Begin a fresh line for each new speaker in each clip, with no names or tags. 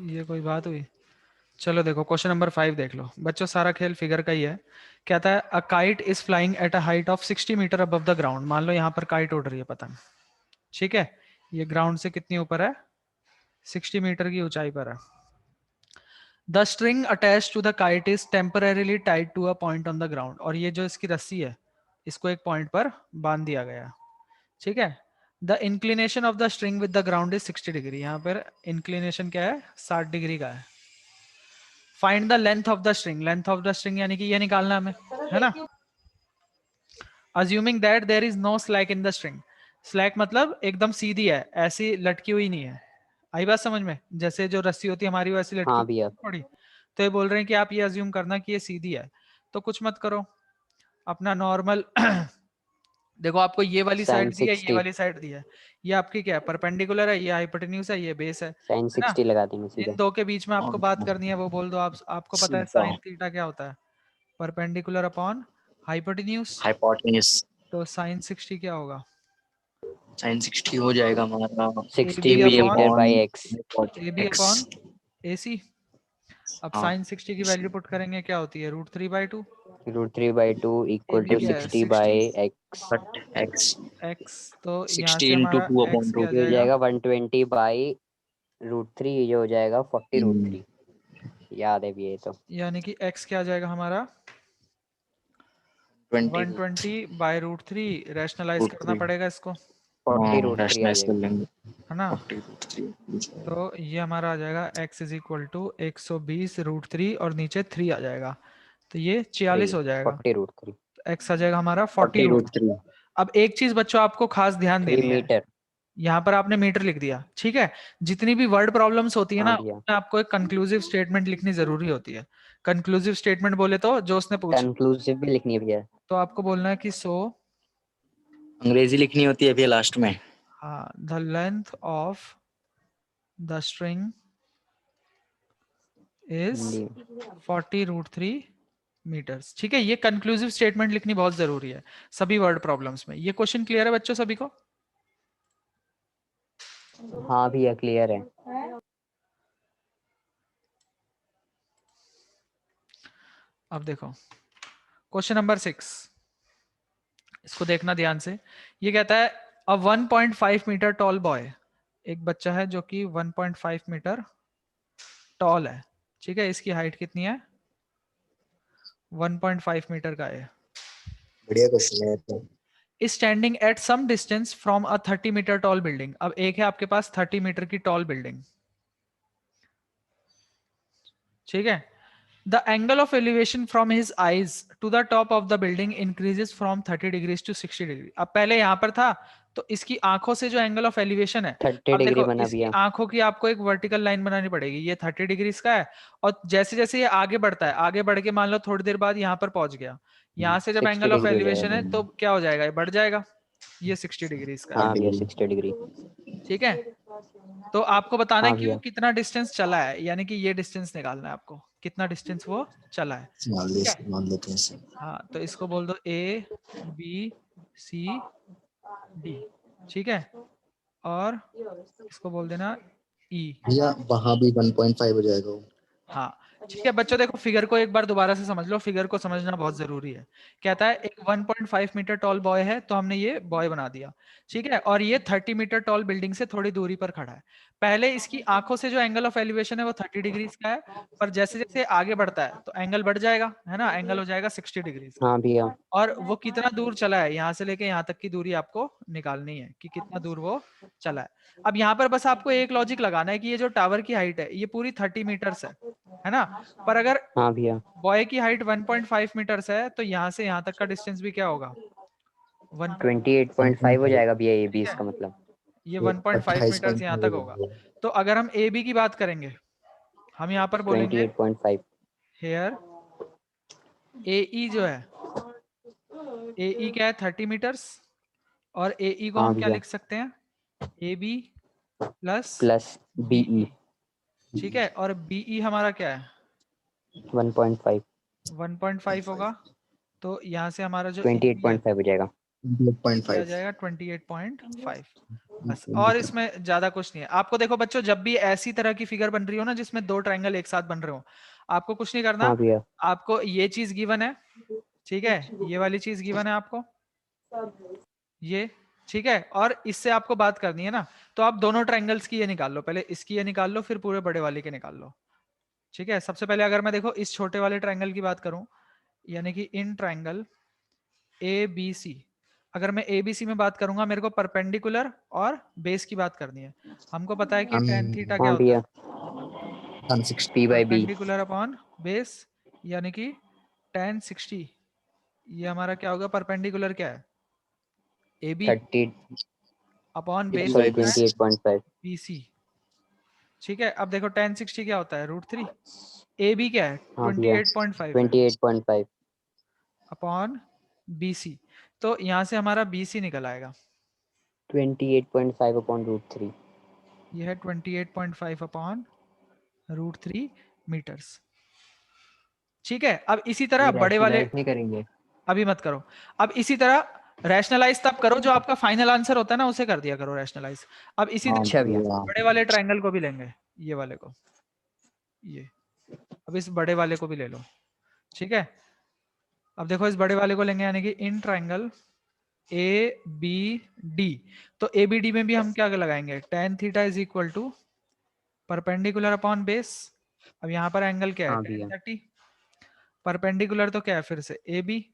ये कोई बात हुई? चलो देखो क्वेश्चन नंबर 5 देख लो बच्चों, सारा खेल फिगर का ही है। कहता है a kite is flying at a height of 60 metre above the ground. मान लो यहाँ पर काइट उड़ रही है पतंग, ठीक है, ये ग्राउंड से कितनी ऊपर है, 60 मीटर की ऊंचाई पर है। The string attach to the kite is temporarily tied to a point on the ground. और ये जो इसकी रस्सी है इसको एक पॉइंट पर बांध दिया गया है, ठीक है। The inclination of the string with the ground is 60 degree. यहाँ पर इंक्लिनेशन क्या है, 60 डिग्री का है। Find the length of the string. Length of the string यानी कि ये निकालना हमें, है ना। Assuming that there is no slack in the string. Slack मतलब एकदम सीधी है, ऐसी लटकी हुई नहीं है। आई बात समझ में? जैसे जो रस्सी होती है हमारी वैसी लटकी
हाँ भैया।
थोड़ी। तो ये बोल रहे हैं कि आप ये अज्यूम करना कि ये सीधी है। तो कुछ मत करो, अपना नॉर्मल देखो आपको ये वाली
साइन
साइड दी है, ये
60,
वाली साइड दी है। ये आपकी क्या है, परपेंडिकुलर है, ये हाइपोटेन्यूज है, ये बेस है
साइन
ना।
60 लगा देंगे सीधा।
इन दो के बीच में आपको बात
और
करनी है, वो बोल दो आप। आपको पता है
सीधा
साइन थीटा क्या होता है, परपेंडिकुलर अपॉन हाइपोटेन्यूज।
हाइपोटेन्यूज।
तो साइन 60 क्या होगा,
साइन 60 हो जाएगा हमारा
A
60
B
A B
metre
upon
by
upon
X.
A B
X.
Upon A C. अब
हाँ
साइन 60 की वैल्यू पुट करेंगे, क्या होती है, √3/2।
√3/2
ए
इक्वल
बी
टू
क्या है
60
60
by x.
But x
x. तो यहाँ
60
से
इंटू
हमारा
2
एक्स
अपॉन
क्या आ
रूट
ये हो
जाएगा,
जाएगा 120 बाई √3, ये हो जाएगा 40√3। याद है भी ये तो।
यानी कि एक्स क्या आ जाएगा हमारा
20 रूट
120/√3। रैशनलाइज करना
3।
पड़ेगा इसको,
40√3 आ
रैशनलाइज कर
जाएगा।
लेंगे।
है ना।
40√3
तो ये हमारा आ जाएगा x इज इक्वल टू 120√3 और नीचे 3 आ जाएगा, तो ये 46 हो जाएगा।
40√3।
तो x आ जाएगा हमारा 40 रूट।
40√3।
अब एक चीज बच्चों आपको खास ध्यान
3
देनी है,
मीटर।
यहाँ पर आपने मीटर लिख दिया, ठीक है। जितनी भी वर्ड प्रॉब्लम्स होती है
हाँ
ना,
भैया।
उसमें आपको एक कंक्लूसिव स्टेटमेंट लिखनी जरूरी होती है। कंक्लूसिव स्टेटमेंट बोले तो जो उसने पूछा,
कंक्लूसिव भी लिखनी है भैया।
तो आपको बोलना है कि सो
अंग्रेजी लिखनी होती है भैया लास्ट में।
हाँ, the length of the string is
Hindi.
40√3 metres, ठीक है। ये कंक्लूसिव स्टेटमेंट लिखनी बहुत जरूरी है सभी वर्ड प्रॉब्लम्स में। ये क्वेश्चन क्लियर है बच्चों सभी को?
हाँ भैया क्लियर है।
अब देखो क्वेश्चन नंबर 6, इसको देखना ध्यान से। ये कहता है अ 1.5 मीटर टॉल बॉय, एक बच्चा है जो कि 1.5 मीटर टॉल है, ठीक है। इसकी हाइट कितनी है, 1.5 मीटर का है।
बढ़िया क्वेश्चन है तो।
Is standing at some distance from a 30 metre tall building. अब एक है आपके पास 30 मीटर की टॉल बिल्डिंग, ठीक है। The angle of elevation from his eyes to the top of the building increases from 30 degrees to 60 degree. अब पहले यहां पर था, तो इसकी आंखों से जो एंगल ऑफ एलिवेशन है,
30
अब
डिग्री
देखो
बना
इसकी
भैया।
आंखों की आपको एक वर्टिकल लाइन बनानी पड़ेगी, ये 30 डिग्री का है। और जैसे जैसे ये आगे बढ़ता है, आगे बढ़ के मान लो थोड़ी देर बाद यहाँ पर पहुंच गया, यहाँ से जब
60
एंगल ऑफ
डिग्री हो
एलिवेशन
जाएगा।
है तो क्या हो जाएगा, ये बढ़ जाएगा, ये 60 डिग्री का है,
हाँ भैया
60
60 डिग्री।
ठीक है। तो आपको बताना है
हाँ
कि वो
भैया।
कितना डिस्टेंस चला है, यानी कि ये डिस्टेंस निकालना है आपको, कितना डिस्टेंस वो चला है, ठीक है।
मान लेते हैं इसे।
हाँ, तो इसको बोल दो ए बी सी डी, ठीक है। और इसको बोल देना ई।
भैया वहां भी 1.5 हो जाएगा वो।
हाँ, ठीक है बच्चों, देखो फिगर को एक बार दोबारा से समझ लो, फिगर को समझना बहुत जरूरी है। कहता है एक 1.5 मीटर टॉल बॉय है, तो हमने ये बॉय बना दिया, ठीक है। और ये 30 मीटर टॉल बिल्डिंग से थोड़ी दूरी पर खड़ा है। पहले इसकी आंखों से जो एंगल ऑफ एलिवेशन है वो 30 डिग्री का है, पर जैसे जैसे आगे बढ़ता है तो एंगल बढ़ जाएगा, है ना, एंगल हो जाएगा 60 डिग्री का।
हाँ भैया।
और वो कितना दूर चला है, यहाँ से लेके यहाँ तक की दूरी आपको निकालनी है कि कितना दूर वो चला है। अब यहाँ पर बस आपको एक लॉजिक लगाना है कि ये जो टावर की हाइट है ये पूरी 30 मीटर्स है ना। पर अगर
हाँ भैया।
बॉय की हाइट 1.5 मीटर्स है, तो यहाँ से यहाँ तक का डिस्टेंस भी क्या होगा,
28.5 हो
1.5
जाएगा भैया, ये भी
ठीक है।
इसका मतलब।
ये
ये
1.5 मीटर्स यहाँ
28.5
तक
हो
होगा।
जाएगा।
तो अगर हम ए बी की बात करेंगे, हम यहाँ पर बोलेंगे
28.5।
हेयर ए ई जो है, ए ई क्या है 30 मीटर्स, और ए ई को
हाँ
हम क्या
भैया।
लिख सकते हैं, A B plus
plus
B
BE
E, ठीक है। और बी ई हमारा क्या है
1.5।
1.5 होगा। तो यहाँ से हमारा जो ए बी है
28.5 हो जाएगा।
ये आ
28.5
जाएगा 28.5। बस, और इसमें ज्यादा कुछ नहीं है। आपको देखो बच्चों, जब भी ऐसी तरह की फिगर बन रही हो ना जिसमें दो ट्रायंगल एक साथ बन रहे हो, आपको कुछ नहीं करना।
हाँ भैया।
आपको ये चीज गिवन है, ठीक है, ये वाली चीज गिवन है आपको, ये, ठीक है, और इससे आपको बात करनी है ना, तो आप दोनों ट्रायंगल्स की ये निकाल लो, पहले इसकी ये निकाल लो, फिर पूरे बड़े वाले के निकाल लो। ठीक है, सबसे पहले अगर मैं देखो इस छोटे वाले ट्रायंगल की बात करूं, यानी कि in triangle A B C, अगर मैं ए बी सी में बात करूंगा, मेरे को परपेंडिकुलर और बेस की बात करनी है। हमको पता है कि tan थीटा क्या
हाँ
होता है,
भैया।
160
P/B।
परपेंडिकुलर अपॉन बेस, यानी कि tan 60। ये हमारा क्या होगा, परपेंडिकुलर क्या है, A B,
30
upon base
sorry
कितना है,
28.5।
B C. ठीक है, अब देखो tan 60 क्या होता है, √3। ए बी क्या है,
हाँ भैया
28.5 है,
28.5।
Upon B C. तो यहाँ से हमारा बी सी निकल आएगा,
28.5 अपॉन √3।
ये है 28.5 अपॉन √3 मीटर्स। ठीक है, अब इसी तरह बड़े वाले,
नहीं करेंगे।
अभी मत करो, अब इसी तरह रैशनलाइज तब करो, जो आपका फाइनल आंसर होता है ना उसे कर दिया करो रैशनलाइज। अब इसी तरह
अच्छा भैया।
बड़े वाले ट्रायंगल को भी लेंगे, ये वाले को, ये, अब इस बड़े वाले को भी ले लो। ठीक है, अब देखो इस बड़े वाले को लेंगे, यानी कि in triangle A B D, तो ए बी डी में भी हम क्या लगाएंगे, tan theta is equal to perpendicular upon base. अब यहाँ पर एंगल क्या है,
हाँ
tan
भैया।
30, परपेंडिकुलर तो क्या है फिर से ए बी,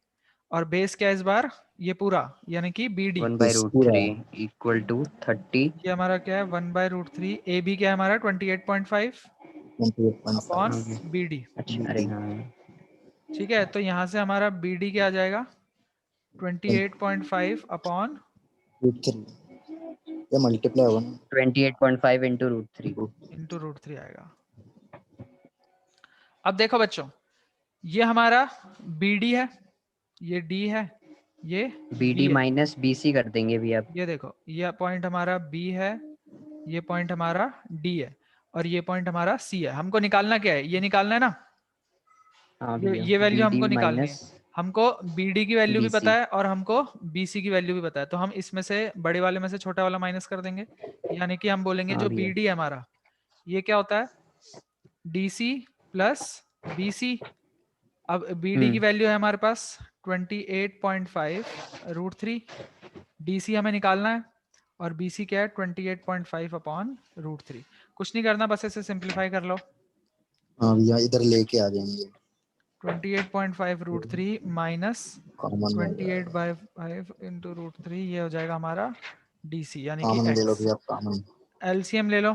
और बेस क्या है इस बार, ये पूरा, यानी कि बी डी,
1/√3 इक्वल टू 30
ये हमारा क्या है 1/√3, ए बी क्या है हमारा 28.5 अपॉन
28.5
बी डी।
अच्छा अरे हाँ।
ठीक है, तो यहाँ से हमारा बी डी क्या आ जाएगा, 28.5 अपॉन
ये मल्टीप्लाई होगा ना
28.5 इंटू √3।
इंटू √3 आएगा। अब देखो बच्चों, ये हमारा बी डी है, ये डी है, ये
BD
बी है,
माइनस BC कर देंगे भैया।
ये देखो ये पॉइंट हमारा बी है, ये पॉइंट हमारा डी है, और ये पॉइंट हमारा सी है। हमको निकालना क्या है, ये निकालना है ना,
हाँ भैया
ये वैल्यू
BD
हमको निकालनी है।
माइनस
हमको BD की वैल्यू भी पता
BC।
है और हमको BC की वैल्यू भी पता है, तो हम इसमें से बड़े वाले में से छोटा वाला माइनस कर देंगे, यानी कि हम बोलेंगे
हाँ
जो
भैया।
BD है हमारा, ये क्या होता है, DC प्लस BC। अब BD की वैल्यू है हमारे पास 28.5 √3, DC हमें निकालना है, और BC क्या है 28.5 अपॉन √3। कुछ नहीं करना, बस इसे सिंप्लीफाई कर लो,
हाँ भैया इधर लेके आ जाएंगे
28.5 √3 माइनस
कॉमन
28/5 इंटू √3, ये हो जाएगा हमारा DC, यानी कि
कॉमन ले लो
x।
भैया कॉमन
LCM ले लो,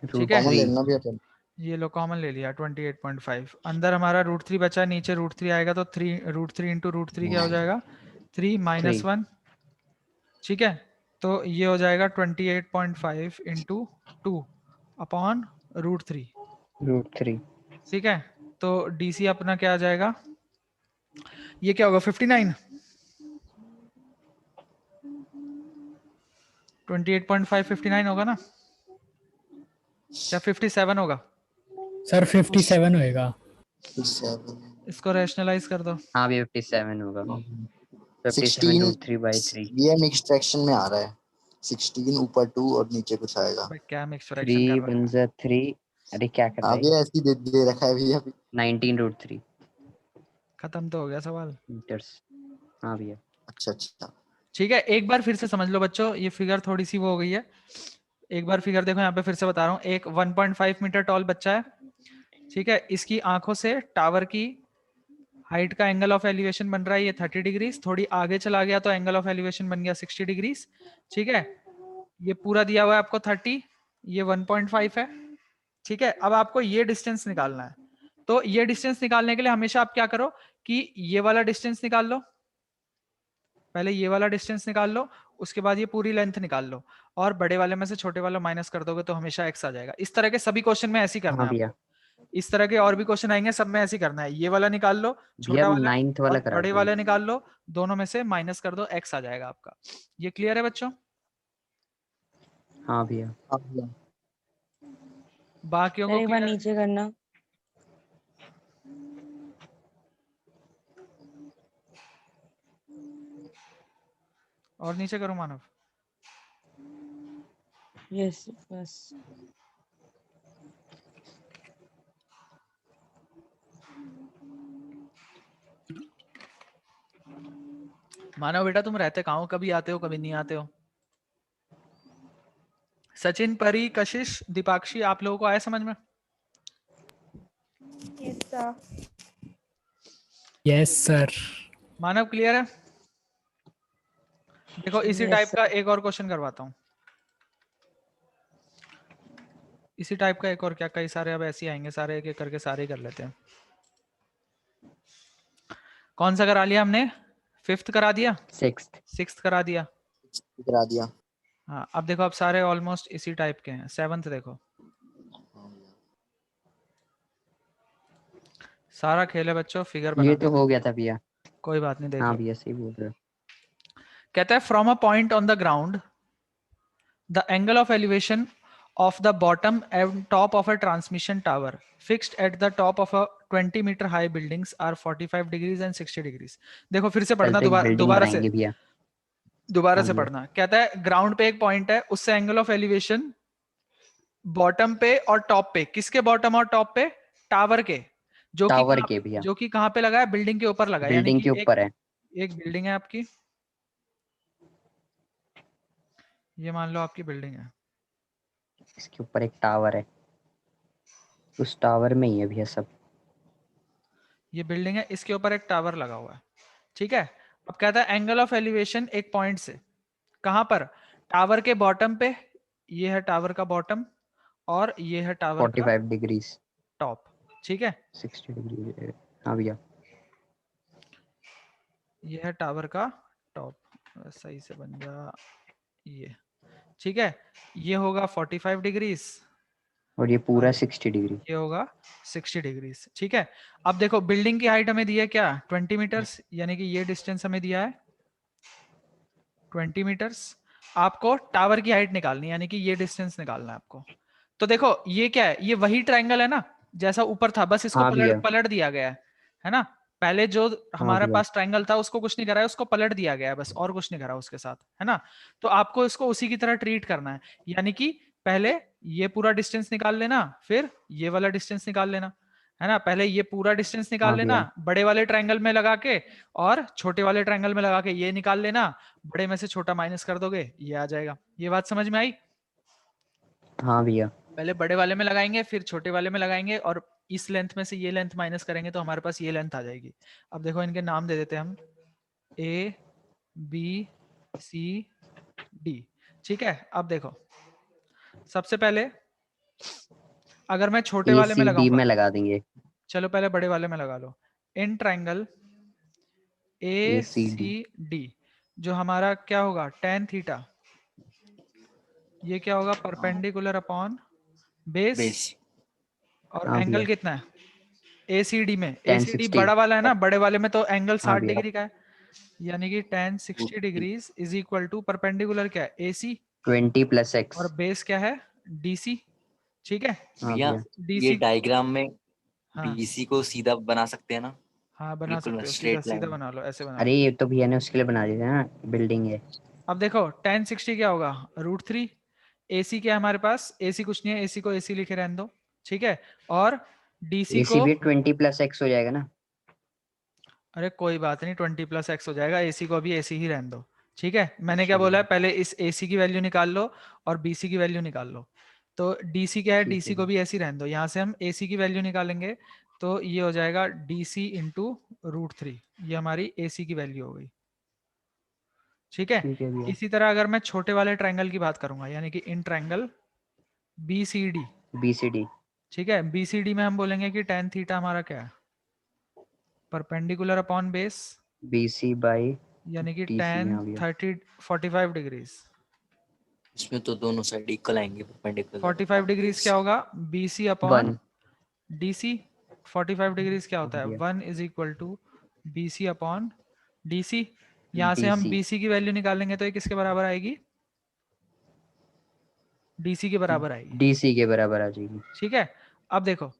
ठीक है,
कॉमन
√3।
लेना भैया चल
ये लो कॉमन ले लिया 28.5, अंदर हमारा √3 बचा, नीचे √3 आएगा, तो 3 √3 इंटू √3 क्या हो जाएगा 3
3
- 1। ठीक है, तो ये हो जाएगा 28.5 इंटू 2 अपॉन √3।
√3।
ठीक है, तो DC अपना क्या आ जाएगा, ये क्या होगा 59, 28.5 59 होगा ना, क्या 57 होगा,
सर 57 होएगा।
इसको रैशनलाइज कर दो।
हाँ भैया 57 होगा। 57
16
√3/3।
ये मिक्स फ्रैक्शन में आ रहा है 16 ऊपर 2 और नीचे कुछ आएगा
भाई क्या मिक्स फ्रैक्शन
3
कर रहा है,
1 जा 3। अरे क्या कर रहा
अभी
है।
ऐसे ही दे रखा है भैया
19 √3
खत्म तो हो गया सवाल।
मीटर्स। हाँ भैया।
अच्छा अच्छा
ठीक है, एक बार फिर से समझ लो बच्चों, ये फिगर थोड़ी सी वो हो गई है, एक बार फिगर देखो यहाँ पे फिर से बता रहा हूँ। एक 1.5 मीटर टॉल बच्चा है, ठीक है, इसकी आंखों से टावर की हाइट का एंगल ऑफ एलिवेशन बन रहा है ये 30 डिग्रीज, थोड़ी आगे चला गया तो एंगल ऑफ एलिवेशन बन गया 60 डिग्रीज। ठीक है, ये पूरा दिया हुआ है आपको 30, ये 1.5 है। ठीक है, अब आपको ये डिस्टेंस निकालना है, तो ये डिस्टेंस निकालने के लिए हमेशा आप क्या करो कि ये वाला डिस्टेंस निकाल लो, पहले ये वाला डिस्टेंस निकाल लो, उसके बाद ये पूरी लेंथ निकाल लो, और बड़े वाले में से छोटे वाला माइनस कर दोगे तो हमेशा x आ जाएगा। इस तरह के सभी क्वेश्चन में ऐसे ही करना
हाँ
है
भैया।
आपको, इस तरह के और भी क्वेश्चन आएंगे सब में ऐसे ही करना है, ये वाला निकाल लो,
भैया
छोटा वाला
9th वाला
और
करा
बड़े
दो।
वाले निकाल लो, दोनों में से माइनस कर दो, x आ जाएगा आपका। ये क्लियर है बच्चों?
हाँ भैया।
हाँ भैया
बाकियों को
एक बार
क्लियर?
नीचे करना।
और नीचे करो मानव।
यस बस।
मानव बेटा तुम रहते कहाँ हो, कभी आते हो कभी नहीं आते हो। सचिन, परी, कशिश, दीपाक्षी, आप लोगों को आया समझ में?
Yes sir.
Yes sir.
Manav clear है? देखो इसी
Yes,
टाइप
sir.
का एक और क्वेश्चन करवाता हूँ। इसी टाइप का एक और, क्या कई सारे अब ऐसे ही आएंगे, सारे एक एक करके सारे ही कर लेते हैं। कौन सा करा लिया हमने? 5th करा दिया,
6th
6th करा दिया।
करा दिया।
हाँ अब देखो, अब सारे ऑलमोस्ट इसी टाइप के हैं। 7th देखो, सारा खेल है बच्चों, फिगर
ये
बना
तो
देते
हो
हैं।
गया था भैया।
कोई बात नहीं, देख
हाँ
लो।
भैया सही बोल रहे हो।
कहता है from a point on the ground the angle of elevation of the bottom and top of a transmission tower fixed at the top of a 20 meter high buildings are 45 degrees and 60 degrees। देखो फिर से
कल
पढ़ना,
तो एक building
दोबारा से
बनाएंगे भैया।
दोबारा
हाँ
से
भैया।
पढ़ना। कहता है ग्राउंड पे एक पॉइंट है, उससे एंगल ऑफ एलिवेशन बॉटम पे और टॉप पे। किसके बॉटम और टॉप पे? टावर के।
टावर के भैया।
जो कि कहाँ पे लगा है? बिल्डिंग के ऊपर लगा है। यानी
बिल्डिंग
कि
के ऊपर है।
एक बिल्डिंग है आपकी, ये मान लो आपकी बिल्डिंग है।
इसके ऊपर एक टावर है, उस टावर में ही है भैया सब।
ये बिल्डिंग है, इसके ऊपर एक टावर लगा हुआ है, ठीक है। अब कहता है एंगल ऑफ एलिवेशन एक पॉइंट से, कहां पर? टावर के बॉटम पे, ये है टावर का बॉटम और ये है टावर का
45 डिग्रीज
टॉप, ठीक है।
60 डिग्री। हाँ भैया।
ये है टावर का टॉप, सही से बन जा ये, ठीक है। ये होगा 45 डिग्रीज
और ये पूरा
और
60 डिग्री।
ये होगा 60 डिग्रीज, ठीक है। अब देखो बिल्डिंग की हाइट हमें दिया है क्या? 20 मीटर्स, यानी कि ये डिस्टेंस हमें दिया है 20 मीटर्स। आपको टावर की हाइट निकालनी है, यानी कि ये डिस्टेंस निकालना है आपको। तो देखो ये क्या है? ये वही ट्रायंगल है ना जैसा ऊपर था, बस इसको
हाँ भैया।
पलट दिया गया है ना। पहले जो
हाँ
हमारे
भैया।
पास ट्रायंगल था उसको कुछ नहीं करा है, उसको पलट दिया गया है बस, और कुछ नहीं करा उसके साथ, है ना। तो आपको इसको उसी की तरह ट्रीट करना है, यानी कि पहले ये पूरा डिस्टेंस निकाल लेना, फिर ये वाला डिस्टेंस निकाल लेना, है ना। पहले ये पूरा डिस्टेंस निकाल
हाँ
लेना
भैया।
बड़े वाले ट्रायंगल में लगा के, और छोटे वाले ट्रायंगल में लगा के ये निकाल लेना। बड़े में से छोटा माइनस कर दोगे, ये आ जाएगा। ये बात समझ में आई?
हाँ भैया।
पहले बड़े वाले में लगाएंगे, फिर छोटे वाले में लगाएंगे, और इस लेंथ में से ये लेंथ माइनस करेंगे तो हमारे पास ये लेंथ आ जाएगी। अब देखो इनके नाम दे देते हैं हम, A B C D, ठीक है। अब देखो सबसे पहले अगर मैं छोटे वाले में
ACD
लगाऊंगा,
में लगा देंगे।
चलो पहले बड़े वाले में लगा लो। In triangle
ACD।
ACD जो हमारा क्या होगा? tan थीटा, ये क्या होगा? Perpendicular upon base. और
हाँ
एंगल
भैया।
कितना है ACD में?
10
ACD
60।
बड़ा वाला है ना, बड़े वाले में तो एंगल
हाँ
60
भैया।
डिग्री का है, यानी कि tan 60 degrees is equal to perpendicular क्या है? AC
20 + X।
और बेस क्या है? DC, ठीक है।
हाँ
भैया
भैया।
ये
DC,
डायग्राम में
हाँ
BC को सीधा बना सकते हैं ना?
हाँ बना
बिल्कुल
सकते हो, सीधा
स्ट्रेट
सीधा
लाइन।
बना लो, ऐसे बना
अरे
लो।
ये तो भैया ने उसके लिए बना दिया ना, बिल्डिंग है।
अब देखो tan 60 क्या होगा? √3। AC क्या है हमारे पास? AC कुछ नहीं है, AC को AC लिखे रहने दो, ठीक है। और DC
AC
को,
भी 20 + X हो जाएगा ना।
अरे कोई बात नहीं, 20 + X हो जाएगा, AC को भी AC ही रहने दो, ठीक है। मैंने क्या
अच्छा
बोला है?
भैया।
पहले इस AC की वैल्यू निकाल लो और BC की वैल्यू निकाल लो। तो DC क्या है?
ठीक
DC
है
को भी ऐसे ही रहने दो। यहाँ से हम AC की वैल्यू निकालेंगे तो ये हो जाएगा DC इंटू √3, ये हमारी AC की वैल्यू हो गई, ठीक है।
ठीक है भैया।
इसी तरह अगर मैं छोटे वाले ट्रायंगल की बात करूंगा, यानी कि इन ट्रायंगल BCD,
BCD।
ठीक है। BCD में हम बोलेंगे कि tan थीटा हमारा क्या है? Perpendicular upon base,
BC/DC।
यानी कि tan
हाँ भैया।
45 डिग्रीज।
इसमें तो दोनों साइड इक्वल आएंगे परपेंडिकुलर।
45 डिग्रीज क्या होगा? BC upon
1।
DC। 45 डिग्रीज क्या होता
हाँ
है?
भैया।
1 is equal to BC upon DC। यहाँ से हम
DC।
BC की वैल्यू निकालेंगे तो ये किसके बराबर आएगी? DC के बराबर आएगी,
DC के बराबर आ जाएगी।
ठीक है। अब देखो,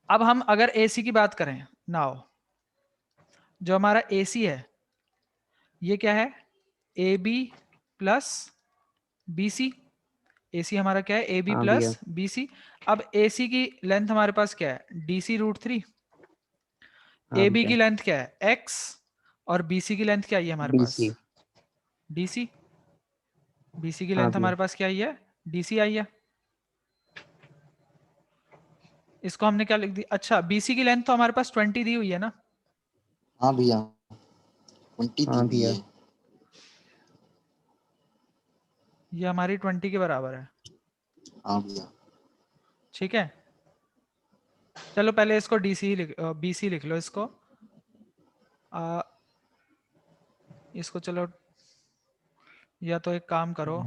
अब हम अगर AC की बात करें, नाउ जो हमारा AC है ये क्या है? AB प्लस BC, AC हमारा क्या है AB
हाँ
प्लस
भैया।
BC। अब AC की लेंथ हमारे पास क्या है DC √3,
हाँ
AB की
भैया।
लेंथ क्या है X, और BC की लेंथ क्या आई है हमारे पास
BC।
DC। BC की
हाँ
लेंथ
भैया।
हमारे पास क्या आई है DC आई है। इसको हमने क्या लिख दिया, अच्छा BC की लेंथ तो हमारे पास 20 दी हुई है ना।
हाँ भैया 20 दी
हाँ
हुई
भैया।
है।
ये हमारी 20 के बराबर है,
हाँ भैया
ठीक है। चलो पहले इसको DC लिख BC लिख लो इसको। आ, इसको चलो, या तो एक काम करो,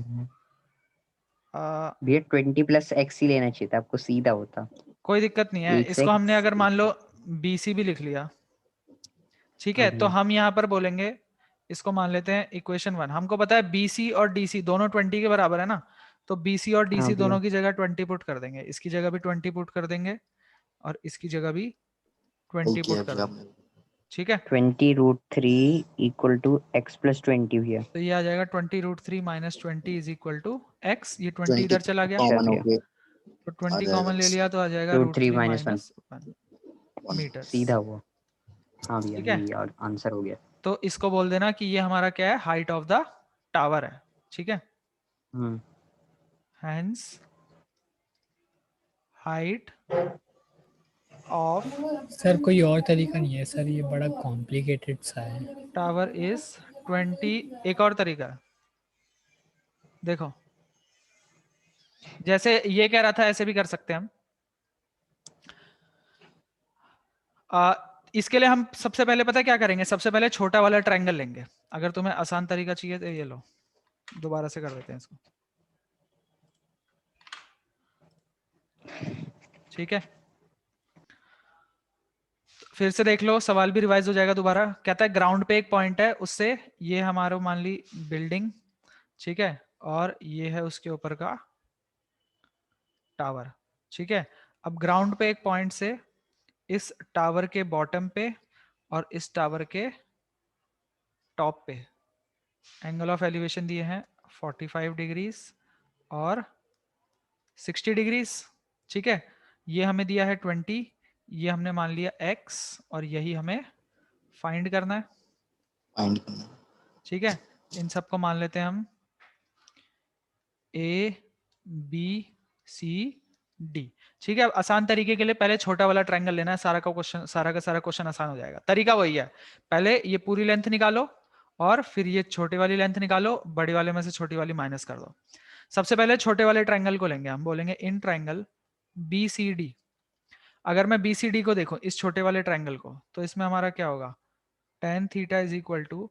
भैया 20 प्लस एक्स ही लेना चाहिए था आपको, सीधा होता।
कोई दिक्कत नहीं है। इसको हमने अगर मान लो
हाँ
BC भी लिख लिया, ठीक है, तो
भैया।
हम यहाँ पर बोलेंगे, इसको मान लेते हैं इक्वेशन 1। हमको पता है BC और DC दोनों 20 के बराबर है ना, तो BC और
हाँ
DC
भैया।
दोनों की जगह 20 पुट कर देंगे, इसकी जगह भी 20 पुट कर देंगे, और इसकी जगह भी 20
ओके
पुट कर
भैया।
देंगे, ठीक है।
20 √3 इक्वल टू एक्स प्लस 20 भैया।
तो ये आ जाएगा 20 √3 minus 20 is equal to X. ये 20
20
इधर चला गया,
अच्छा
कॉमन हो
भैया।
गए
तो
आ
20
जाएगा
कॉमन ले लिया तो आ जाएगा
√3
√3
माइनस 1
माइनस 1
1।
मीटर्स,
सीधा हुआ। हाँ भैया,
ठीक है।
ये आंसर हो गया।
तो इसको बोल देना कि ये हमारा क्या है हाइट ऑफ द टावर है, ठीक है।
हम्म।
हैंस हाइट ऑफ
सर कोई और तरीका नहीं है सर, ये बड़ा कॉम्प्लिकेटेड सा है।
Tower is 20। एक और तरीका है, देखो, जैसे ये कह रहा था ऐसे भी कर सकते हैं हम। इसके लिए हम सबसे पहले पता है क्या करेंगे, सबसे पहले छोटा वाला ट्रायंगल लेंगे। अगर तुम्हें आसान तरीका चाहिए तो ये लो, दोबारा से कर देते हैं इसको, ठीक है। फिर से देख लो, सवाल भी रिवाइज हो जाएगा दोबारा। कहता है ग्राउंड पे एक पॉइंट है, उससे ये हमारा मान ली बिल्डिंग, ठीक है, और ये है उसके ऊपर का टावर, ठीक है। अब ग्राउंड पे एक पॉइंट से इस टावर के बॉटम पे और इस टावर के टॉप पे एंगल ऑफ एलिवेशन दिए हैं 45 डिग्रीज और 60 डिग्रीज, ठीक है। ये हमें दिया है 20, ये हमने मान लिया x, और यही हमें फाइंड करना है,
फाइंड करना।
ठीक है। इन सबको मान लेते हैं हम A B C D, ठीक है। अब आसान तरीके के लिए पहले छोटा वाला ट्रायंगल लेना है, सारा का सारा क्वेश्चन आसान हो जाएगा। तरीका वही है, पहले ये पूरी लेंथ निकालो और फिर ये छोटे वाली लेंथ निकालो, बड़ी वाले में से छोटी वाली माइनस कर दो। सबसे पहले छोटे वाले ट्रायंगल को लेंगे, हम बोलेंगे इन ट्रायंगल BCD। अगर मैं BCD को देखूं इस छोटे वाले ट्रायंगल को, तो इसमें हमारा क्या होगा, tan theta is equal to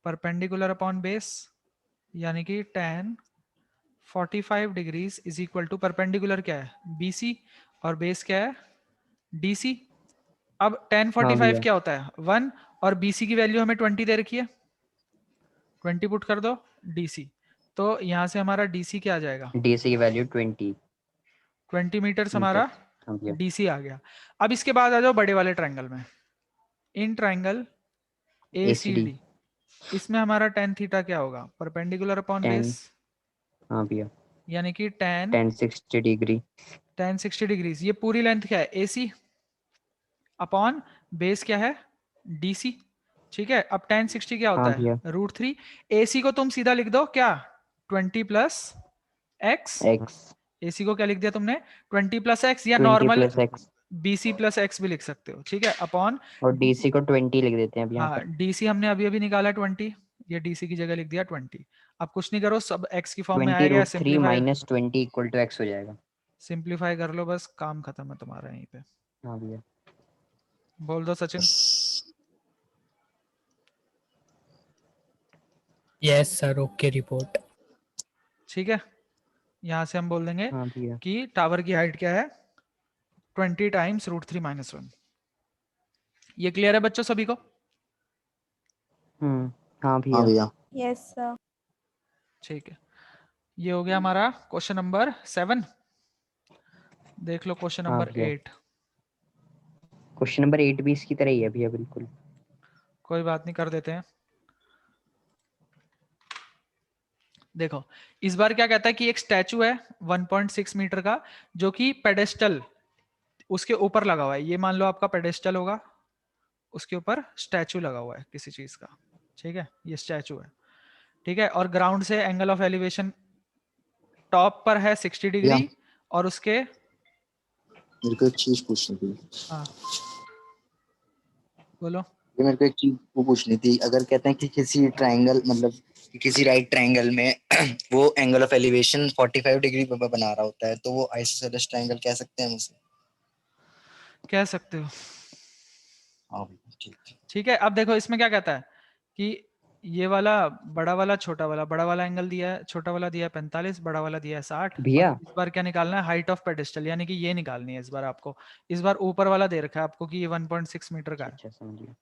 perpendicular upon base, यानी कि tan 45 degrees is equal to perpendicular क्या है BC और बेस क्या है DC। अब tan
हाँ
45
भैया।
क्या होता है 1, और BC की वैल्यू हमें 20 दे रखी है, 20 पुट कर दो DC। तो यहां से हमारा DC क्या आ जाएगा,
डीसी की वैल्यू 20
20 मीटर्स हमारा
मीटर। हाँ भैया।
DC आ गया। अब इसके बाद आ जाओ बड़े वाले ट्रायंगल में, इन ट्रायंगल
ACD
ACD, इसमें हमारा tan थीटा क्या होगा परपेंडिकुलर अपॉन
10।
बेस,
हाँ भैया।
यानी कि tan
10 60 डिग्री।
60 डिग्रीज। ये पूरी लेंथ क्या है AC अपॉन बेस क्या है DC, ठीक है। अब tan 60 क्या होता
हाँ
है
भैया।
√3। AC को तुम सीधा लिख दो क्या 20 प्लस एक्स,
एक्स।
AC को क्या लिख दिया तुमने 20 प्लस एक्स, या
20
normal
plus x.
BC plus x भी लिख सकते हो, ठीक है, अपॉन
और
DC।
डीसी को 20 लिख देते हैं अब यहाँ
हाँ
पर।
DC हमने अभी अभी निकाला 20, ये DC की जगह लिख दिया 20। अब कुछ नहीं करो, सब x की फॉर्म में
20
आएगा,
√3
simplify
minus 20 equal to X हो जाएगा।
सिंप्लीफाई कर लो, बस काम खत्म है तुम्हारा यहीं पे।
हाँ भैया।
बोल दो Sachin.
Yes sir, okay report.
ठीक है, यहां से हम बोल देंगे
हाँ भैया।
कि टावर की हाइट क्या है 20 टाइम्स √3 माइनस 1। ये क्लियर है बच्चों सभी को?
हाँ
हाँ
भैया।
भैया।
Yes sir.
ठीक है, ये हो गया हमारा क्वेश्चन नंबर 7। देख लो क्वेश्चन
हाँ
नंबर
भैया।
8।
क्वेश्चन नंबर 8 भी इसकी तरह ही है भैया, बिल्कुल।
कोई बात नहीं, कर देते हैं। देखो इस बार क्या कहता है कि एक स्टैचू है 1.6 मीटर का जो कि पेडेस्टल उसके ऊपर लगा हुआ है। ये मान लो आपका पेडेस्टल होगा, उसके ऊपर स्टैचू लगा हुआ है किसी चीज का, ठीक है, ये स्टैचू है, ठीक है। और ग्राउंड से एंगल ऑफ एलिवेशन टॉप पर है 60
भैया
डिग्री और उसके
मेरे को एक चीज पूछनी थी।
हाँ बोलो।
ये मेरे को एक चीज वो पूछनी थी, अगर कहते हैं कि किसी ट्रायंगल मतलब कि किसी राइट ट्रायंगल में वो एंगल ऑफ एलिवेशन 45 डिग्री पे बना रहा होता है, तो वो आइसोसेलेस ट्रायंगल कह सकते हैं हम उसे?
कह सकते हो,
हाँ भैया ठीक है।
ठीक है। अब देखो इसमें क्या कहता है कि ये वाला बड़ा वाला छोटा वाला, बड़ा वाला एंगल दिया है, छोटा वाला दिया है 45, बड़ा वाला दिया है 60।
भैया
और इस बार क्या निकालना है, हाइट ऑफ पेडेस्टल, यानी कि ये निकालनी है इस बार आपको। इस बार ऊपर वाला दे रखा है आपको कि ये 1.6 मीटर का
अच्छा
है,
अच्छा समझ गया।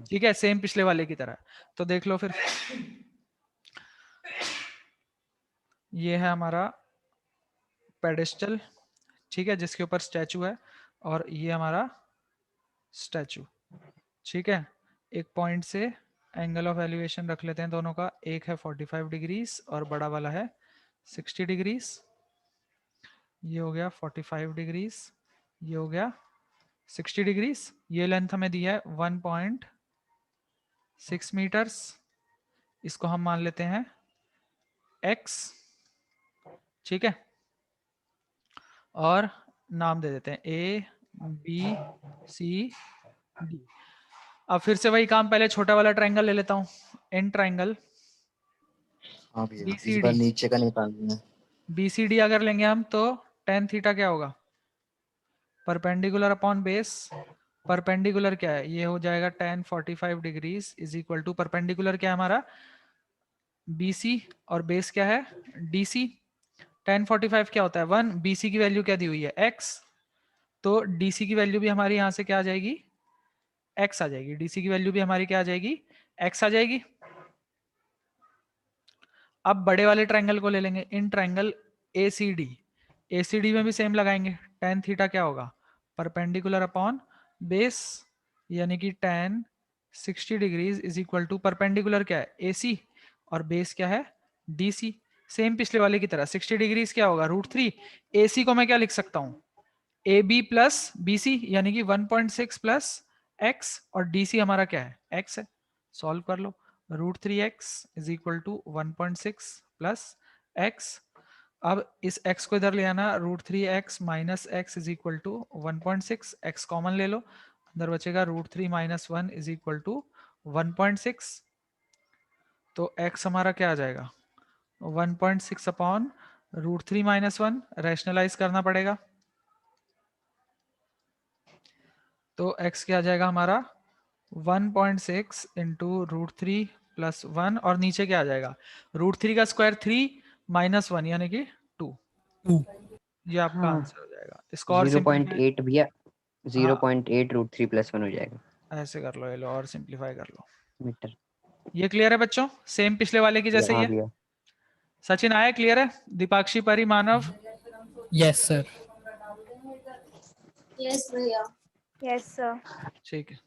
ठीक है, सेम पिछले वाले की तरह। तो देख लो फिर, ये है हमारा पेडेस्टल, ठीक है, जिसके ऊपर स्टैचू है, और ये हमारा स्टैचू, ठीक है। एक पॉइंट से एंगल ऑफ एलिवेशन रख लेते हैं दोनों का, एक है 45 डिग्रीज और बड़ा वाला है 60 डिग्रीज। ये हो गया 45 डिग्रीज, ये हो गया 60 डिग्रीज। ये लेंथ हमें दी है 1.6 मीटर्स। इसको हम मान लेते हैं x, ठीक है, और नाम दे देते हैं A B C D। अब फिर से वही काम, पहले छोटा वाला ट्रायंगल ले लेता हूँ, एन ट्रायंगल
हाँ भैया इस
BCD।
बार नीचे का निकालना है।
BCD अगर लेंगे हम तो tan थीटा क्या होगा, परपेंडिकुलर अपॉन बेस। परपेंडिकुलर क्या है, ये हो जाएगा tan 45 degrees is equal to, perpendicular क्या है हमारा BC और बेस क्या है DC। tan 45 क्या होता है 1, BC की वैल्यू क्या दी हुई है x, तो DC की वैल्यू भी हमारी यहाँ से क्या आ जाएगी x आ जाएगी, DC की वैल्यू भी हमारी क्या आ जाएगी x आ जाएगी। अब बड़े वाले ट्रायंगल को ले लेंगे, इन ट्रायंगल ACD, ACD में भी सेम लगाएंगे, tan थीटा क्या होगा परपेंडिकुलर अपॉन बेस, यानी कि tan 60 degrees is equal to, perpendicular क्या है AC और बेस क्या है DC। सेम पिछले वाले की तरह 60 डिग्रीज क्या होगा √3, AC को मैं क्या लिख सकता हूँ AB प्लस BC, यानी कि 1.6 प्लस x, और DC हमारा क्या है x है। सॉल्व कर लो, √3x is equal to 1.6 plus x। अब इस x को इधर ले आना, √3x minus x is equal to 1.6, x common ले लो, अंदर बचेगा √3 माइनस 1 इज इक्वल टू 1.6। तो x हमारा क्या आ जाएगा 1.6 अपॉन √3 माइनस 1, रैशनलाइज करना पड़ेगा, तो x क्या आ जाएगा हमारा 1.6 इंटू √3 प्लस 1, और नीचे क्या आ जाएगा √3 का स्क्वायर 3 माइनस 1 यानी कि 2।
2।
ये आपका
हाँ
आंसर हो जाएगा। इसको और सिंपलीफाई,
0.8 भैया,
हाँ
0.8 √3 + 1 हो जाएगा
ऐसे कर लो, ये लो और सिंपलीफाई कर लो।
मीटर।
ये क्लियर है बच्चों, सेम पिछले वाले की जैसे ही
हाँ
है।
भैया।
सचिन आया, क्लियर है, दीपाक्षी परी मानव,
यस सर।
यस भैया। Yes sir.
ठीक है।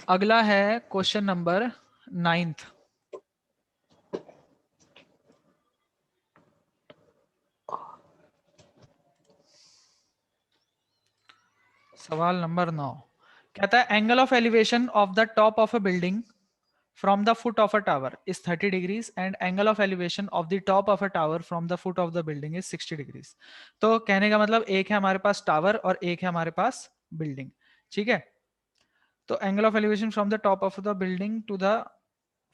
अगला है क्वेश्चन नंबर 9th। सवाल नंबर 9 कहता है angle of elevation of the top of a building from the foot of a tower is 30 degrees and angle of elevation of the top of a tower from the foot of the building is 60 degrees। तो कहने का मतलब एक है हमारे पास tower और एक है हमारे पास बिल्डिंग, ठीक है। तो angle of elevation from the top of the building to the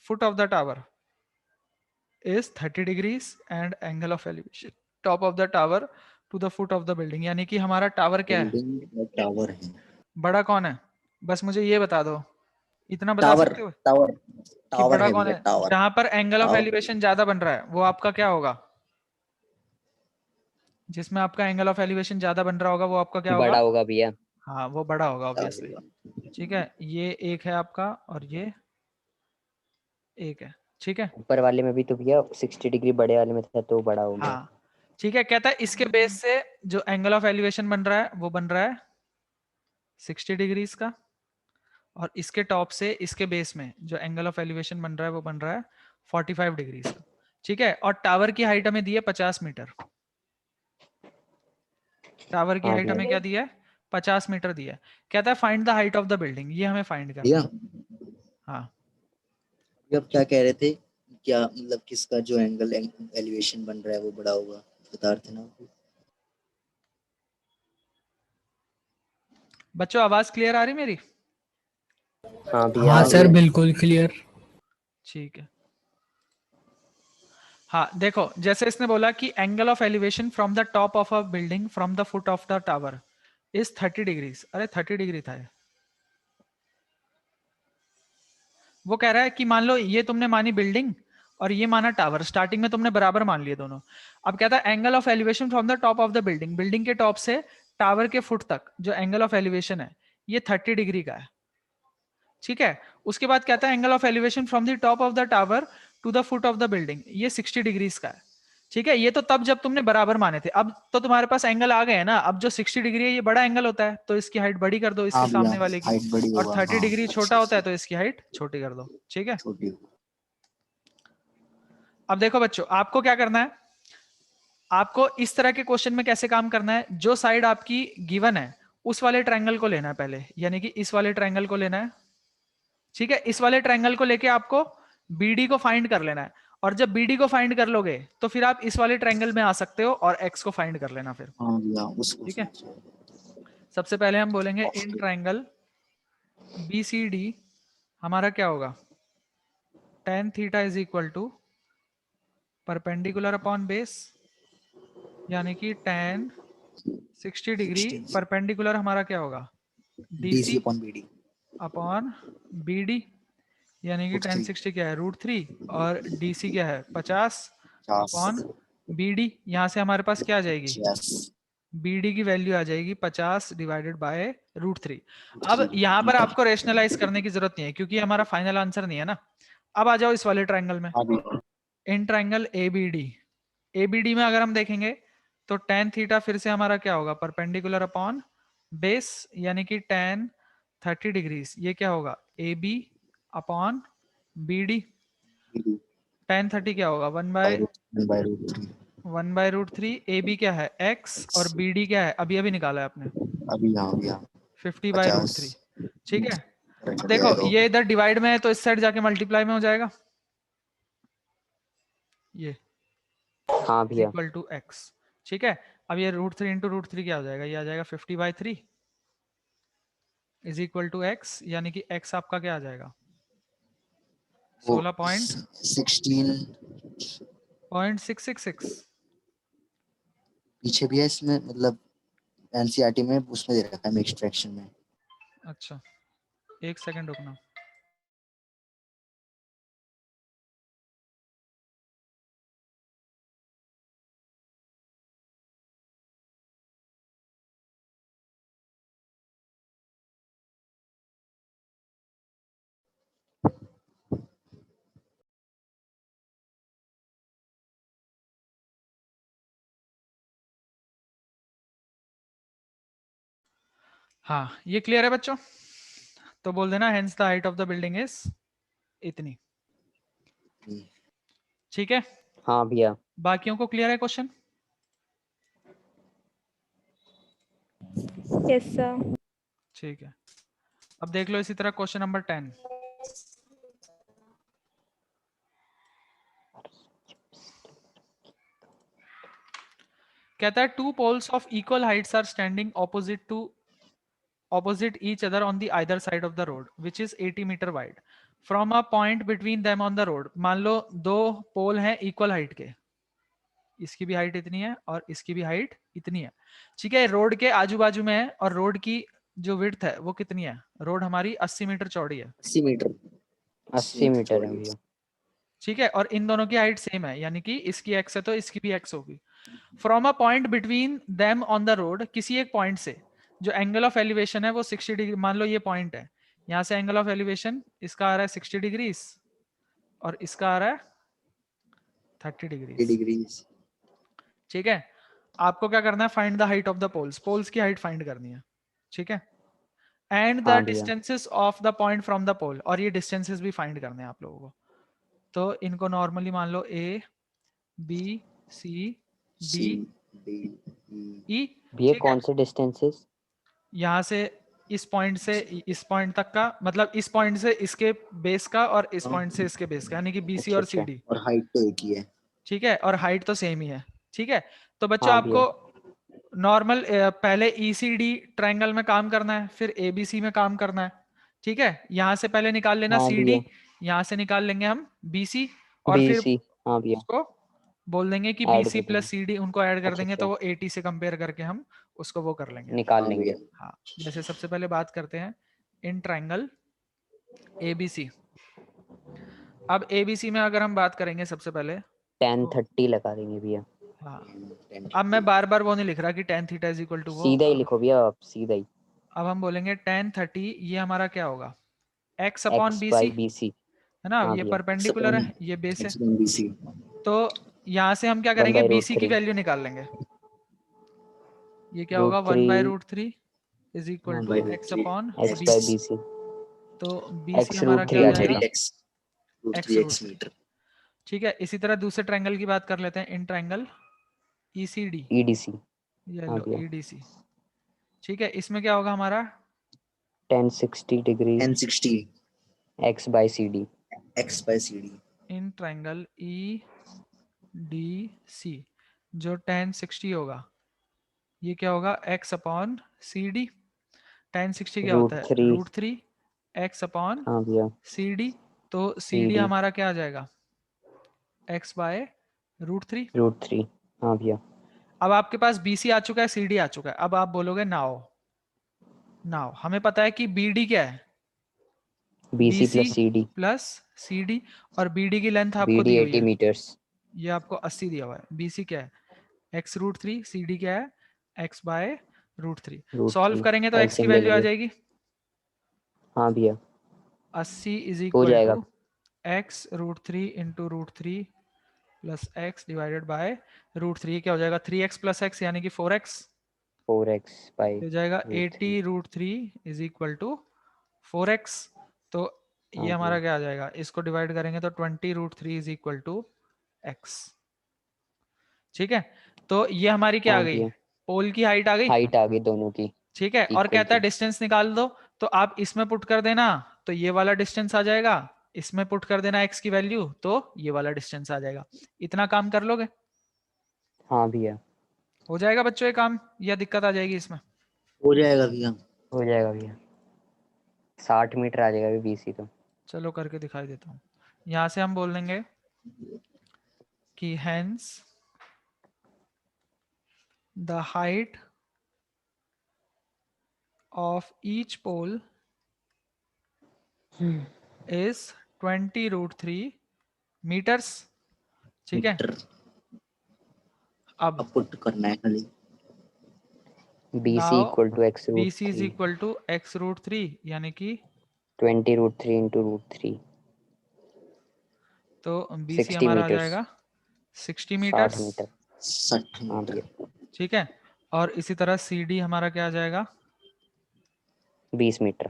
foot of the tower is 30 degrees and angle of elevation top of the tower to the foot of the building, यानी कि हमारा tower क्या है,
building और tower है।
बड़ा कौन है, बस मुझे ये बता दो, इतना बता
टावर
सकते हो
टावर
कि
टावर
बड़ा
है
कौन
भैया,
है।
टावर
जहां पर एंगल ऑफ
टावर।
एलिवेशन ज्यादा बन रहा है वो आपका क्या होगा, जिसमें आपका एंगल ऑफ एलिवेशन ज्यादा बन रहा होगा वो आपका क्या होगा,
बड़ा होगा भैया।
हाँ वो बड़ा होगा
टावर
ऑब्वियसली,
होगा।
ठीक है। ये एक है आपका और ये एक है, ठीक है।
ऊपर वाले में भी तो भैया 60 डिग्री बड़े वाले में था तो बड़ा हो गया।
हाँ ठीक है, कहता है इसके बेस से जो एंगल ऑफ एलिवेशन बन रहा है वो बन रहा है 60 डिग्रीज का, और इसके टॉप से इसके बेस में जो एंगल ऑफ एलिवेशन बन रहा है वो बन रहा है 45 डिग्रीज का। ठीक है, और टावर की हाइट हमें दी है 50 मीटर। टावर की
हाँ
हाइट
भैया।
हमें क्या दी है? 50 मीटर दी है। कहता है find the height of the building, ये हमें फाइंड करना
भैया
है। हाँ
ये आप क्या कह रहे थे, क्या मतलब किसका जो एंगल एलिवेशन बन रहा है वो बड़ा होगा, बता रहे थे ना आप?
बच्चों, आवाज क्लियर आ रही मेरी?
हाँ भैया।
हाँ
हाँ
सर
भैया।
बिल्कुल क्लियर।
ठीक है। हाँ देखो, जैसे इसने बोला कि angle of elevation from the top of a building from the foot of the tower is 30 degrees. अरे 30 डिग्री था ये। वो कह रहा है कि मान लो ये तुमने मानी बिल्डिंग और ये माना टावर, स्टार्टिंग में तुमने बराबर मान लिए दोनों। अब कहता है angle of elevation from the top of the building, building के टॉप से टावर के फुट तक जो एंगल ऑफ एलिवेशन है ये 30 डिग्री का है। ठीक है, उसके बाद कहता है angle of elevation from the top of the tower to the foot of the building, ये 60 डिग्रीज का है। ठीक है, ये तो तब जब तुमने बराबर माने थे। अब तो तुम्हारे पास एंगल आ गए हैं ना, अब जो 60 डिग्री है ये बड़ा एंगल होता है तो इसकी हाइट बड़ी कर दो इसके
हाँ भैया,
सामने वाले की,
हाइट बड़ी
और
होगा,
30
हाँ
डिग्री छोटा
अच्छा
होता है तो इसकी हाइट छोटी कर दो। ठीक है,
छोटी होगी।
अब देखो बच्चों, आपको क्या करना है, आपको इस तरह के क्वेश्चन में कैसे काम करना है, जो साइड आपकी गिवन है उस वाले ट्रायंगल को लेना है पहले, यानी कि इस वाले ट्रायंगल को लेना है। ठीक है, इस वाले ट्रायंगल को लेके आपको BD को फाइंड कर लेना है, और जब BD को फाइंड कर लोगे तो फिर आप इस वाले ट्रायंगल में आ सकते हो और X को फाइंड कर लेना फिर।
हाँ भैया उसको
ठीक है,
समझो।
सबसे पहले हम बोलेंगे इन ट्रायंगल BCD हमारा क्या होगा, tan theta is equal to perpendicular upon base, यानी कि tan 60 डिग्री
60
परपेंडिकुलर हमारा क्या होगा,
DC
DC
upon BD
upon BD, यानी कि
रूट
tan
3
60 क्या है, √3, और DC क्या है 50 अपॉन
50
BD। यहाँ से हमारे पास क्या आ जाएगी,
50
BD की वैल्यू आ जाएगी 50 डिवाइडेड बाय √3।
रूट
अब
3
यहाँ पर
मीटर।
आपको रेशनलाइज करने की जरूरत नहीं है क्योंकि हमारा फाइनल आंसर नहीं है ना। अब आ जाओ इस वाले ट्रायंगल में,
हाँ भैया
इन ट्रायंगल ABD में अगर हम देखेंगे तो tan थीटा फिर से हमारा क्या होगा, परपेंडिकुलर अपॉन बेस, यानी कि tan 30 डिग्रीज, ये क्या होगा AB upon BD।
BD
tan 30 क्या होगा,
बाय रूट 3
1/√3। AB क्या है X, और BD क्या है, अभी अभी निकाला है आपने,
अभी हाँ भैया
50/√3।
50
ठीक है, अब
कट
देखो
जाएगा।
ये इधर डिवाइड में है तो इस साइड जाके मल्टीप्लाई में हो जाएगा, ये
हाँ
इज
भैया।
Equal to X। ठीक है, अब ये √3 इंटू √3 क्या हो जाएगा, ये आ जाएगा 50/3 इज इक्वल टू X, यानी कि X आपका क्या आ जाएगा,
वो 16
16.666।
पीछे भी है इसमें, मतलब एनसीईआरटी में उसमें दे रखा है एक्सट्रैक्शन में।
अच्छा, एक सेकंड रुकना। हाँ ये क्लियर है बच्चों, तो बोल देना hence the height of the building is इतनी। ठीक है,
हाँ भैया।
बाकियों को क्लियर है क्वेश्चन?
Yes, sir.
ठीक है, अब देख लो इसी तरह क्वेश्चन नंबर 10। कहता है two poles of equal heights are standing opposite each other on the either side of the road which is 80 meter wide from a point between them on the road। मान लो दो पोल हैं equal height के, इसकी भी height इतनी है और इसकी भी हाइट इतनी है। ठीक है, रोड के आजू बाजू में है और रोड की जो विड्थ है वो कितनी है, रोड हमारी 80 मीटर चौड़ी है।
80 मीटर
80 मीटर है भैया।
ठीक है, और इन दोनों की हाइट सेम है, यानी कि इसकी x है तो इसकी भी x होगी। From a point between them on the road, किसी एक पॉइंट से जो एंगल ऑफ एलिवेशन है वो 60 डिग्री, मान लो ये पॉइंट है, यहाँ से एंगल ऑफ एलिवेशन इसका आ रहा है 60 डिग्रीज और इसका आ रहा है 30 डिग्रीज।
डिग्रीज।
ठीक है, आपको क्या करना है, find the height of the poles, poles की हाइट फाइंड करनी है। ठीक है, एंड द
हाँ भैया।
Distances of the point from the pole, और ये डिस्टेंसेस भी फाइंड करने हैं आप लोगों को। तो इनको नॉर्मली मान लो A B C
C,
D
D, E,
E.
भैया
ठीक है,
कौन से डिस्टेंसेस?
यहाँ से इस पॉइंट से इस पॉइंट तक का, मतलब इस पॉइंट से इसके बेस का और इस पॉइंट से इसके बेस का, यानी कि बी सी
अच्छा
और
अच्छा।
सी डी।
और हाइट तो एक ही है।
ठीक है, और हाइट तो सेम ही है। ठीक है, तो बच्चों
हाँ
आपको नॉर्मल पहले ईसीडी ट्रायंगल में काम करना है, फिर एबीसी में काम करना है। ठीक है, यहां से पहले निकाल लेना
हाँ
सीडी,
भैया।
यहां से निकाल लेंगे हम बीसी, और फिर
BC। हाँ भैया।
उसको बोल देंगे कि
ऐड
बीसी
कर
प्लस
देंगे।
सीडी, उनको ऐड कर
अच्छा
देंगे
अच्छा।
तो वो 80 से कंपेयर करके हम उसको वो कर लेंगे।
निकाल
हाँ
लेंगे।
भैया।
हाँ, जैसे सबसे पहले बात करते हैं इन ट्रायंगल एबीसी। अब एबीसी में अगर हम बात करेंगे सबसे पहले,
1030 लगा देंगे भैया।
हाँ,
10,
अब मैं बार बार वो नहीं लिख रहा कि tan theta is equal to वो,
सीधा ही लिखो भैया आप, सीधा ही।
अब हम बोलेंगे tan 30, ये हमारा क्या होगा, x upon
X
B
by
C,
BC।
है ना,
हाँ
ये
भैया।
परपेंडिकुलर है, ये बेस है।
BC।
तो यहाँ से हम क्या
1
करेंगे,
by
बीसी की
√3।
वैल्यू निकाल लेंगे। ये क्या होगा, 1 by
√3
root three is equal
हाँ
टू
भैया।
X upon
X
B.
by BC।
तो बीसी
X
हमारा क्या
√3
हो
आ
जाएगा,
जाएगा।
x root
X
three
root
X
three.
Metre.
ठीक है, इसी तरह दूसरे ट्रायंगल की बात कर लेते हैं, इन ट्रायंगल ईसीडी,
EDC।
ये
हाँ
लो
भैया।
ईडीसी। ठीक है, इसमें क्या होगा हमारा,
1060 degree
1060
X by CD।
x by CD।
In triangle E D C, जो tan 60 होगा, ये क्या होगा, x upon C D. tan 60 क्या होता है,
√3।
√3 x अपॉन
हाँ भैया।
C D. तो सी डी
CD
हमारा क्या आ जाएगा, x बाय √3।
√3। हाँ भैया।
अब आपके पास बी सी आ चुका है, सी डी आ चुका है। अब आप बोलोगे नाउ, नाउ हमें पता है कि बी डी क्या है,
BC
B C
plus CD।
Plus C D, और बी डी की लेंथ आपको दी
BD
हुई
80
है,
meters।
ये आपको 80 दिया हुआ है। बी सी क्या है, x √3, सी डी क्या है, x बाय √3। सॉल्व
√3
करेंगे तो x की
एलसीएम ले
वैल्यू आ
लेंगे।
जाएगी,
हाँ भैया
80 इज
हो
इक्वल
जाएगा।
To x √3 into √3 plus x divided by √3, क्या हो जाएगा, 3x प्लस x यानी कि 4x,
4x by
हो जाएगा 80
√3।
√3 इज इक्वल टू 4x। तो ये
हाँ
हमारा
भैया।
क्या आ जाएगा, इसको डिवाइड करेंगे तो 20 √3 इज इक्वल टू x। ठीक है, तो ये हमारी क्या आ
हाँ
गई,
भैया
पोल की हाइट आ गई।
हाइट आ गई दोनों की
ठीक है, और
इक्वल
कहता है
की।
डिस्टेंस निकाल दो, तो आप इसमें पुट कर देना, तो ये वाला डिस्टेंस आ जाएगा, इसमें पुट कर देना x की वैल्यू, तो ये वाला डिस्टेंस आ जाएगा। इतना काम कर लोगे,
हाँ भैया
हो जाएगा बच्चों ये काम, या दिक्कत आ जाएगी इसमें।
हो जाएगा भैया।
हो जाएगा भैया। 60 मीटर आ जाएगा अभी BC तो।
चलो करके दिखाई देता हूँ। यहाँ से हम बोल देंगे कि hence the height of each pole is 20 √3 meters। ठीक है,
मीटर
अब
अब पुट करना है खाली।
BC
now
equal to X
BC is
√3।
equal to x √3, यानी कि
20 √3 इंटू √3।
तो BC
60
हमारा आ
मीटर्स।
जाएगा 60
60
मीटर्स।
मीटर।
60
हाँ
मीटर।
भैया
ठीक है, और इसी तरह CD हमारा क्या आ जाएगा,
20 मीटर।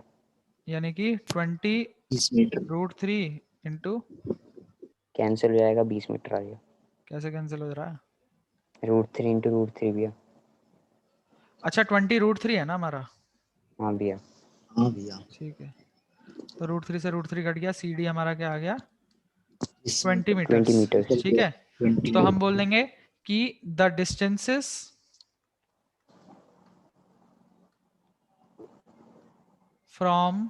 यानी कि 20
20 मीटर।
√3 इंटू,
कैंसिल हो जाएगा 20 मीटर आ जाएगा।
कैसे कैंसिल हो रहा है,
√3 इंटू √3 भैया।
अच्छा 20 √3 है ना हमारा।
हाँ भैया।
हाँ भैया।
ठीक है, तो √3 से √3 कट गया, CD हमारा क्या आ गया,
20
20
मीटर।
मीटर्स।
20 मीटर्स।
ठीक है,
20
तो हम बोल
मीटर।
देंगे कि the distances from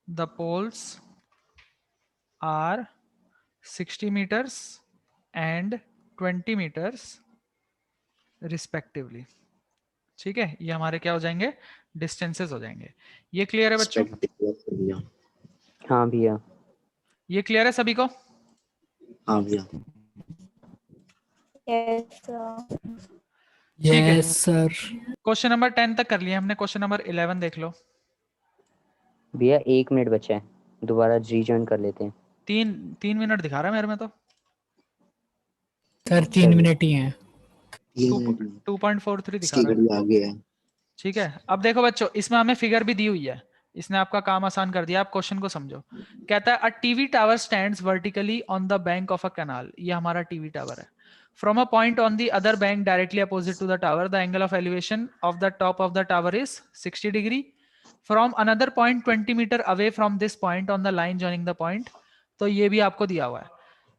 the poles are 60 meters and 20 meters respectively. ठीक है, ये हमारे क्या हो जाएंगे, डिस्टेंसेस हो जाएंगे। ये क्लियर है बच्चों,
भैया।
हाँ भैया।
ये क्लियर है सभी को।
हाँ भैया।
Yes, sir.
ठीक है,
यस सर।
क्वेश्चन नंबर 10 तक कर लिया हमने, क्वेश्चन नंबर 11 देख लो।
भैया 1 मिनट बचा है, दोबारा रीजॉइन कर लेते हैं।
3 मिनट दिखा रहा है मेरे में तो।
सर 3
चलिए।
मिनट ही हैं।
3 मिनट में
2.43 दिखा
इसकी
रहा है।
घड़ी आगे है।
ठीक है, अब देखो बच्चों, इसमें हमें फिगर भी दी हुई है, इसने आपका काम आसान कर दिया। आप क्वेश्चन को समझो। कहता है a TV tower stands vertically on the bank of a canal. ये हमारा टीवी टावर है। From a point on the other bank directly opposite to the tower the angle of elevation of the top of the tower is 60 degree. From another point 20 metre away from this point on the line joining the point. तो ये भी आपको दिया हुआ है।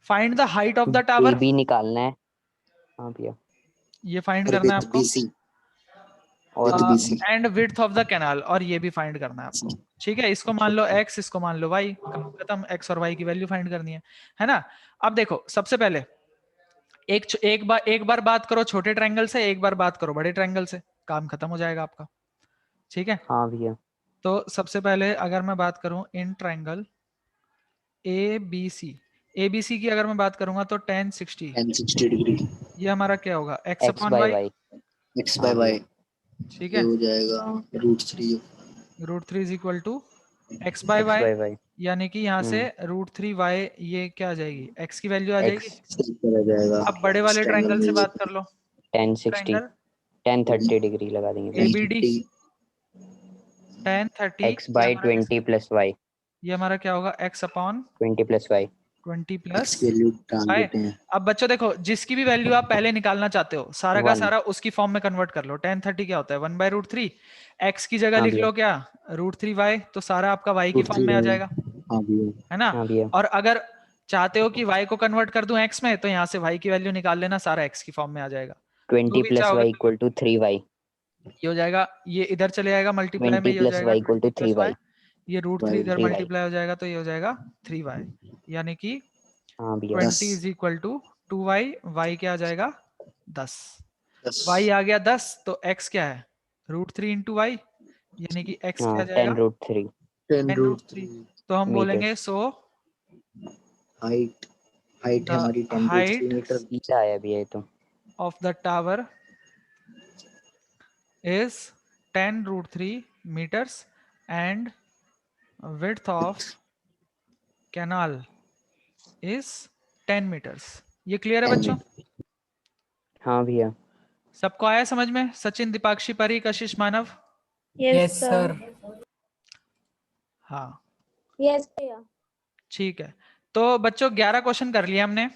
Find the height of the tower.
AB निकालना है। हाँ भैया।
ये फाइंड करना है
विथ
आपको।
BC
और
with BC
and width of the canal, और ये भी फाइंड करना है आपको। ठीक है, इसको मान लो x, इसको मान लो y, खत्म। x और y की वैल्यू फाइंड करनी है ना। अब देखो सबसे पहले एक बार बात करो छोटे ट्रायंगल से, एक बार बात करो बड़े ट्रायंगल से, काम खत्म हो जाएगा आपका। ठीक है,
हाँ भैया।
तो सबसे पहले अगर मैं बात करूं इन ट्रायंगल ABC की अगर मैं बात करूंगा तो tan 60
1060 डिग्री
ये हमारा क्या होगा x
X
upon
by
y।
Y।
x
हाँ
by y
ठीक
ये
है,
हो जाएगा √3
√3 is equal to x by
X
y,
by Y।
यानी कि यहाँ से √3y ये क्या आ जाएगी, x की वैल्यू आ जाएगी।
X
आ जाएगा।
अब बड़े वाले ट्रायंगल से बात कर लो।
1060
ट्रायंगल
1030 डिग्री लगा देंगे भैया।
ABD tan 30
X by 20 plus Y।
ये हमारा क्या होगा x upon
20 plus Y।
20 plus
x की वैल्यू डाल
y।
देते हैं।
अब बच्चों देखो जिसकी भी वैल्यू आप पहले निकालना चाहते हो सारा का
1।
सारा उसकी फॉर्म में कन्वर्ट कर लो। tan 30 क्या होता है 1/√3। x की जगह
हाँ
लिख
भैया।
लो क्या √3y, तो सारा आपका y की फॉर्म में आ जाएगा,
हाँ भैया
है ना।
हाँ भैया।
और अगर चाहते हो कि y को कन्वर्ट कर दूं x में, तो यहाँ से y की वैल्यू निकाल लेना, सारा x की फॉर्म में आ जाएगा।
20
भी
plus
चाहोगे
Y
तो
equal to 3Y।
ये हो जाएगा, ये इधर चले जाएगा मल्टीप्लाई में,
20
ये हो
plus
जाएगा
Y equal to
20 plus
3Y।
y, ये √3 इधर
3Y।
मल्टीप्लाई हो जाएगा तो ये हो जाएगा 3y, यानी कि
हाँ भैया।
20 is equal to 2y। y क्या आ जाएगा 10।
10
y आ गया 10, तो x क्या है √3 इंटू y, यानी कि x क्या आ
हाँ
जाएगा
10√3
10√3। तो हम बोलेंगे
मीटर्स।
सो
हाइट हाइट है
द
हमारी 10√3
हाइट
मीटर।
नीचा आया भैया ये तो।
of the tower is 10√3 meters and width of canal is 10 meters। ये क्लियर है
10
बच्चों?
हाँ भैया।
सबको आया समझ में? सचिन, दीपाक्षी, परी, कशिश, मानव।
Yes sir.
हाँ
Yes, भैया।
ठीक है, तो बच्चों 11 क्वेश्चन कर लिए हमने।